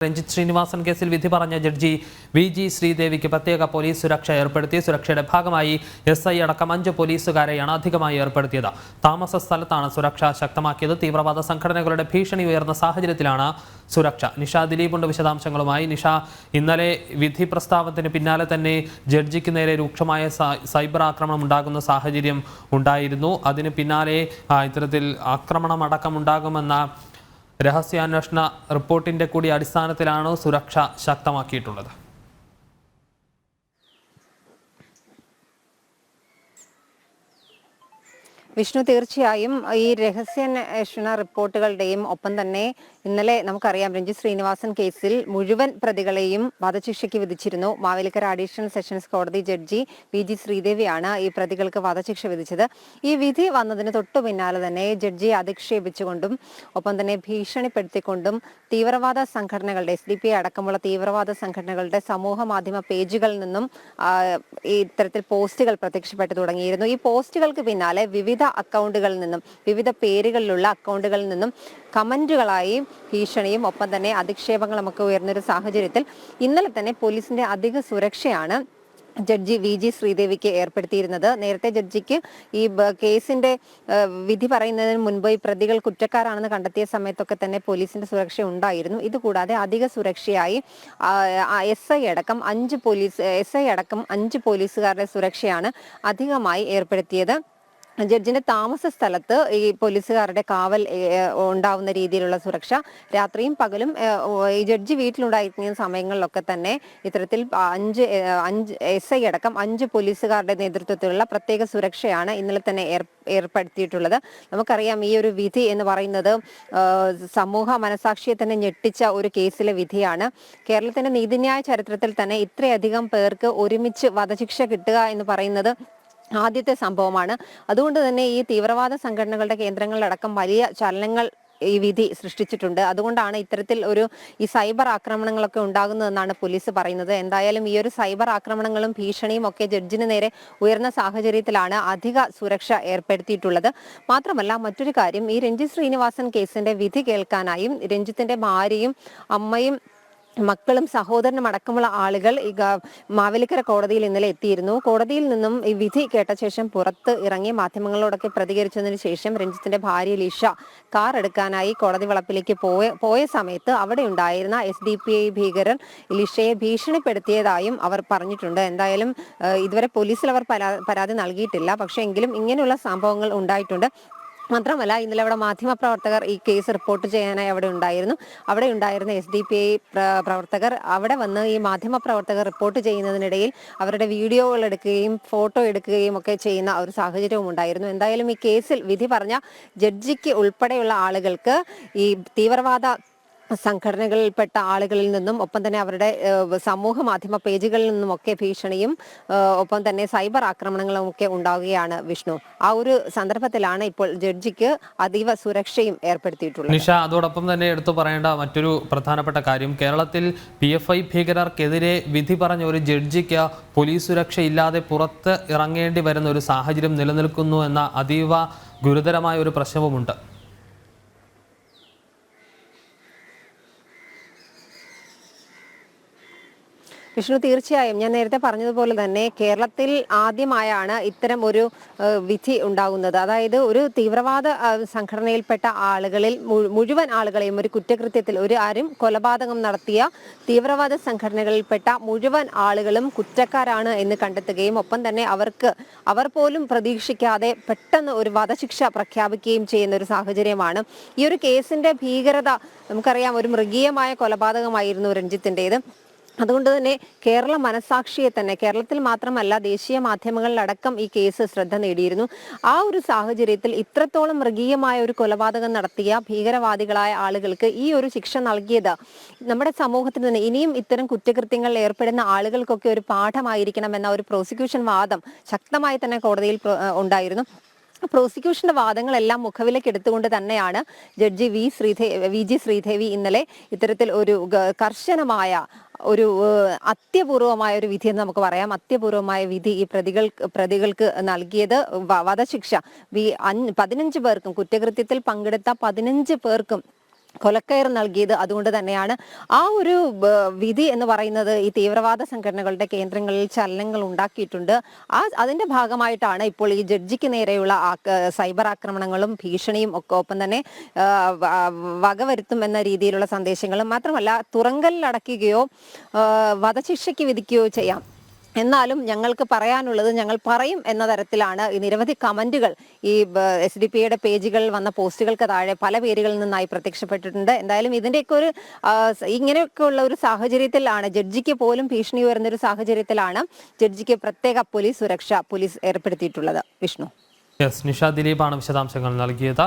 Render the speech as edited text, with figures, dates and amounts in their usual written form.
രഞ്ജിത്ത് ശ്രീനിവാസൻ കേസിൽ വിധി പറഞ്ഞ ജഡ്ജി വി.ജി. ശ്രീദേവിക്ക് പ്രത്യേക പോലീസ് സുരക്ഷ ഏർപ്പെടുത്തി. സുരക്ഷയുടെ ഭാഗമായി എസ്.ഐ അടക്കം 5 പോലീസുകാരെയാണ് അധികമായി ഏർപ്പെടുത്തിയത്. താമസ സ്ഥലത്താണ് സുരക്ഷ ശക്തമാക്കിയത്. തീവ്രവാദ സംഘടനകളുടെ ഭീഷണി ഉയർന്ന സാഹചര്യത്തിലാണ് സുരക്ഷ. നിഷ ദിലീപുണ്ട് വിശദാംശങ്ങളുമായി. നിഷ, ഇന്നലെ വിധി പ്രസ്താവത്തിന് പിന്നാലെ തന്നെ ജഡ്ജിക്ക് നേരെ രൂക്ഷമായ സൈബർ ആക്രമണം ഉണ്ടാകുന്ന സാഹചര്യം ഉണ്ടായിരുന്നു. അതിന് പിന്നാലെ ഇത്തരത്തിൽ ആക്രമണം അടക്കം ഉണ്ടാകുമെന്ന രഹസ്യാന്വേഷണ റിപ്പോർട്ടിന്റെ കൂടി അടിസ്ഥാനത്തിലാണ് സുരക്ഷ ശക്തമാക്കിയിട്ടുള്ളത്. വിഷ്ണു, തീർച്ചയായും ഈ രഹസ്യാന്വേഷണ റിപ്പോർട്ടുകളുടെയും ഒപ്പം തന്നെ ഇന്നലെ നമുക്കറിയാം രഞ്ജിത്ത് ശ്രീനിവാസൻ കേസിൽ മുഴുവൻ പ്രതികളെയും വധശിക്ഷയ്ക്ക് വിധിച്ചിരുന്നു. മാവേലിക്കര അഡീഷണൽ സെഷൻസ് കോടതി ജഡ്ജി വി.ജി. ശ്രീദേവിയാണ് ഈ പ്രതികൾക്ക് വധശിക്ഷ വിധിച്ചത്. ഈ വിധി വന്നതിന് തൊട്ടു പിന്നാലെ തന്നെ ജഡ്ജിയെ അധിക്ഷേപിച്ചുകൊണ്ടും ഒപ്പം തന്നെ ഭീഷണിപ്പെടുത്തിക്കൊണ്ടും തീവ്രവാദ സംഘടനകളുടെ SDP അടക്കമുള്ള തീവ്രവാദ സംഘടനകളുടെ സമൂഹ മാധ്യമ പേജുകളിൽ നിന്നും ഇത്തരത്തിൽ പോസ്റ്റുകൾ പ്രത്യക്ഷപ്പെട്ടു തുടങ്ങിയിരുന്നു. ഈ പോസ്റ്റുകൾക്ക് പിന്നാലെ വിവിധ അക്കൗണ്ടുകളിൽ നിന്നും വിവിധ പേരുകളിലുള്ള അക്കൗണ്ടുകളിൽ നിന്നും കമന്റുകളായി ഭീഷണിയും ഒപ്പം തന്നെ അധിക്ഷേപങ്ങളും ഒക്കെ ഉയർന്നൊരു സാഹചര്യത്തിൽ ഇന്നലെ തന്നെ പോലീസിന്റെ അധിക സുരക്ഷയാണ് ജഡ്ജി വി.ജി. ശ്രീദേവിക്ക് ഏർപ്പെടുത്തിയിരുന്നത്. നേരത്തെ ജഡ്ജിക്ക് ഈ കേസിന്റെ വിധി പറയുന്നതിന് മുൻപ് ഈ പ്രതികൾ കുറ്റക്കാരാണെന്ന് കണ്ടെത്തിയ സമയത്തൊക്കെ തന്നെ പോലീസിന്റെ സുരക്ഷ ഉണ്ടായിരുന്നു. ഇതുകൂടാതെ അധിക സുരക്ഷയായി എസ്.ഐ അടക്കം 5 പോലീസുകാരുടെ സുരക്ഷയാണ് അധികമായി ഏർപ്പെടുത്തിയത്. ജഡ്ജിന്റെ താമസ സ്ഥലത്ത് ഈ പോലീസുകാരുടെ കാവൽ ഉണ്ടാവുന്ന രീതിയിലുള്ള സുരക്ഷ രാത്രിയും പകലും ഈ ജഡ്ജി വീട്ടിലുണ്ടായിരിക്കുന്ന സമയങ്ങളിലൊക്കെ തന്നെ ഇത്തരത്തിൽ 5 എസ്.ഐ അടക്കം 5 പോലീസുകാരുടെ നേതൃത്വത്തിലുള്ള പ്രത്യേക സുരക്ഷയാണ് ഇന്നലെ തന്നെ ഏർപ്പെടുത്തിയിട്ടുള്ളത്. നമുക്കറിയാം ഈ ഒരു വിധി എന്ന് പറയുന്നത് സമൂഹ മനസാക്ഷിയെ തന്നെ ഞെട്ടിച്ച ഒരു കേസിലെ വിധിയാണ്. കേരളത്തിന്റെ നീതിന്യായ ചരിത്രത്തിൽ തന്നെ ഇത്രയധികം പേർക്ക് ഒരുമിച്ച് വധശിക്ഷ കിട്ടുക എന്ന് പറയുന്നത് ആദ്യത്തെ സംഭവമാണ്. അതുകൊണ്ട് തന്നെ ഈ തീവ്രവാദ സംഘടനകളുടെ കേന്ദ്രങ്ങളിലടക്കം വലിയ ചലനങ്ങൾ ഈ വിധി സൃഷ്ടിച്ചിട്ടുണ്ട്. അതുകൊണ്ടാണ് ഇത്തരത്തിൽ ഈ സൈബർ ആക്രമണങ്ങളൊക്കെ ഉണ്ടാകുന്നതെന്നാണ് പോലീസ് പറയുന്നത്. എന്തായാലും ഈ ഒരു സൈബർ ആക്രമണങ്ങളും ഭീഷണിയും ഒക്കെ ജഡ്ജിന് നേരെ ഉയർന്ന സാഹചര്യത്തിലാണ് അധിക സുരക്ഷ ഏർപ്പെടുത്തിയിട്ടുള്ളത്. മാത്രമല്ല മറ്റൊരു കാര്യം, ഈ രഞ്ജിത്ത് ശ്രീനിവാസൻ കേസിന്റെ വിധി കേൾക്കാനായും രഞ്ജിത്തിന്റെ ഭാര്യയും അമ്മയും മക്കളും സഹോദരനും അടക്കമുള്ള ആളുകൾ ഈ മാവേലിക്കര കോടതിയിൽ ഇന്നലെ എത്തിയിരുന്നു. കോടതിയിൽ നിന്നും ഈ വിധി കേട്ട ശേഷം പുറത്ത് ഇറങ്ങി മാധ്യമങ്ങളോടൊക്കെ പ്രതികരിച്ചതിന് ശേഷം രഞ്ജിത്തിന്റെ ഭാര്യ ലിഷ കാർ എടുക്കാനായി കോടതി വളപ്പിലേക്ക് പോയ സമയത്ത് അവിടെ ഉണ്ടായിരുന്ന SDP ഭീകരർ ലിഷയെ ഭീഷണിപ്പെടുത്തിയതായും അവർ പറഞ്ഞിട്ടുണ്ട്. എന്തായാലും ഇതുവരെ പോലീസിൽ അവർ പരാതി നൽകിയിട്ടില്ല. പക്ഷേ എങ്കിലും ഇങ്ങനെയുള്ള സംഭവങ്ങൾ ഉണ്ടായിട്ടുണ്ട്. മാത്രമല്ല ഇന്നലെ അവിടെ മാധ്യമപ്രവർത്തകർ ഈ കേസ് റിപ്പോർട്ട് ചെയ്യാനായി അവിടെ ഉണ്ടായിരുന്ന SDP പ്രവർത്തകർ അവിടെ വന്ന് ഈ മാധ്യമപ്രവർത്തകർ റിപ്പോർട്ട് ചെയ്യുന്നതിനിടയിൽ അവരുടെ വീഡിയോകൾ എടുക്കുകയും ഫോട്ടോ എടുക്കുകയും ഒക്കെ ചെയ്യുന്ന ഒരു സാഹചര്യവും ഉണ്ടായിരുന്നു. എന്തായാലും ഈ കേസിൽ വിധി പറഞ്ഞ ജഡ്ജിക്ക് ഉൾപ്പെടെയുള്ള ആളുകൾക്ക് ഈ തീവ്രവാദ സംഘടനകളിൽപ്പെട്ട ആളുകളിൽ നിന്നും ഒപ്പം തന്നെ അവരുടെ സമൂഹ മാധ്യമ പേജുകളിൽ നിന്നുമൊക്കെ ഭീഷണിയും ഒപ്പം തന്നെ സൈബർ ആക്രമണങ്ങളും ഒക്കെ ഉണ്ടാവുകയാണ്. വിഷ്ണു, ആ ഒരു സന്ദർഭത്തിലാണ് ഇപ്പോൾ ജഡ്ജിക്ക് അതീവ സുരക്ഷയും ഏർപ്പെടുത്തിയിട്ടുള്ളത്. നിഷ, അതോടൊപ്പം തന്നെ എടുത്തു പറയേണ്ട മറ്റൊരു പ്രധാനപ്പെട്ട കാര്യം, കേരളത്തിൽ PFI ഭീകരർക്കെതിരെ വിധി പറഞ്ഞ ഒരു ജഡ്ജിക്ക് പോലീസ് സുരക്ഷയില്ലാതെ പുറത്ത് ഇറങ്ങേണ്ടി വരുന്ന ഒരു സാഹചര്യം നിലനിൽക്കുന്നു എന്ന അതീവ ഗുരുതരമായ ഒരു പ്രശ്നവുമുണ്ട്. വിഷ്ണു, തീർച്ചയായും ഞാൻ നേരത്തെ പറഞ്ഞതുപോലെ തന്നെ കേരളത്തിൽ ആദ്യമായാണ് ഇത്തരം ഒരു വിധി ഉണ്ടാകുന്നത്. അതായത് ഒരു തീവ്രവാദ സംഘടനയിൽപ്പെട്ട ആളുകളിൽ മുഴുവൻ ആളുകളെയും ഒരു കുറ്റകൃത്യത്തിൽ ആരും കൊലപാതകം നടത്തിയ തീവ്രവാദ സംഘടനകളിൽപ്പെട്ട മുഴുവൻ ആളുകളും കുറ്റക്കാരാണ് എന്ന് കണ്ടെത്തുകയും ഒപ്പം തന്നെ അവർ പോലും പ്രതീക്ഷിക്കാതെ പെട്ടെന്ന് ഒരു വധശിക്ഷ പ്രഖ്യാപിക്കുകയും ചെയ്യുന്ന ഒരു സാഹചര്യമാണ്. ഈ ഒരു കേസിന്റെ ഭീകരത നമുക്കറിയാം, ഒരു മൃഗീയമായ കൊലപാതകമായിരുന്നു രഞ്ജിത്തിൻ്റെത്. അതുകൊണ്ട് തന്നെ കേരള മനസാക്ഷിയെ തന്നെ, കേരളത്തിൽ മാത്രമല്ല ദേശീയ മാധ്യമങ്ങളിലടക്കം ഈ കേസ് ശ്രദ്ധ നേടിയിരുന്നു. ആ ഒരു സാഹചര്യത്തിൽ ഇത്രത്തോളം മൃഗീയമായ ഒരു കൊലപാതകം നടത്തിയ ഭീകരവാദികളായ ആളുകൾക്ക് ഈ ഒരു ശിക്ഷ നൽകിയത് നമ്മുടെ സമൂഹത്തിൽ നിന്ന് ഇനിയും ഇത്തരം കുറ്റകൃത്യങ്ങളിൽ ഏർപ്പെടുന്ന ആളുകൾക്കൊക്കെ ഒരു പാഠമായിരിക്കണം എന്ന ഒരു പ്രോസിക്യൂഷൻ വാദം ശക്തമായി തന്നെ കോടതിയിൽ ഉണ്ടായിരുന്നു. പ്രോസിക്യൂഷന്റെ വാദങ്ങളെല്ലാം മുഖവിലേക്ക് എടുത്തുകൊണ്ട് തന്നെയാണ് ജഡ്ജി വി.ജി. ശ്രീദേവി ഇന്നലെ ഇത്തരത്തിൽ ഒരു കർശനമായ ഒരു അത്യപൂർവമായ ഒരു വിധി എന്ന് നമുക്ക് പറയാം. അത്യപൂർവമായ വിധി ഈ പ്രതികൾക്ക് നൽകിയത് വധശിക്ഷ 15 പേർക്കും, കുറ്റകൃത്യത്തിൽ പങ്കെടുത്ത 15 പേർക്കും കൊലക്കയർ നൽകിയത് അതുകൊണ്ട് തന്നെയാണ്. ആ ഒരു വിധി എന്ന് പറയുന്നത് ഈ തീവ്രവാദ സംഘടനകളുടെ കേന്ദ്രങ്ങളിൽ ചലനങ്ങൾ ഉണ്ടാക്കിയിട്ടുണ്ട്. അതിന്റെ ഭാഗമായിട്ടാണ് ഇപ്പോൾ ഈ ജഡ്ജിക്ക് നേരെയുള്ള സൈബർ ആക്രമണങ്ങളും ഭീഷണിയും ഒക്കെ ഒപ്പം തന്നെ വകവരുത്തും എന്ന രീതിയിലുള്ള സന്ദേശങ്ങളും, മാത്രമല്ല തുറങ്കലിൽ അടയ്ക്കുകയോ വധശിക്ഷയ്ക്ക് വിധിക്കുകയോ ചെയ്യാം, എന്നാലും ഞങ്ങൾക്ക് പറയാനുള്ളത് ഞങ്ങൾ പറയും എന്ന തരത്തിലാണ് ഈ നിരവധി കമന്റുകൾ ഈ SDP-യുടെ പേജുകളിൽ വന്ന പോസ്റ്റുകൾക്ക് താഴെ പല പേരുകളിൽ നിന്നായി പ്രത്യക്ഷപ്പെട്ടിട്ടുണ്ട്. എന്തായാലും ഇതിന്റെയൊക്കെ ഒരു ഇങ്ങനെയൊക്കെയുള്ള ഒരു സാഹചര്യത്തിലാണ്, ജഡ്ജിക്ക് പോലും ഭീഷണി ഉയർന്ന ഒരു സാഹചര്യത്തിലാണ് ജഡ്ജിക്ക് പ്രത്യേക പോലീസ് സുരക്ഷ ഏർപ്പെടുത്തിയിട്ടുള്ളത്. വിഷ്ണു. നിഷ ദിലീപാണ് വിശദാംശങ്ങൾ നൽകിയത്.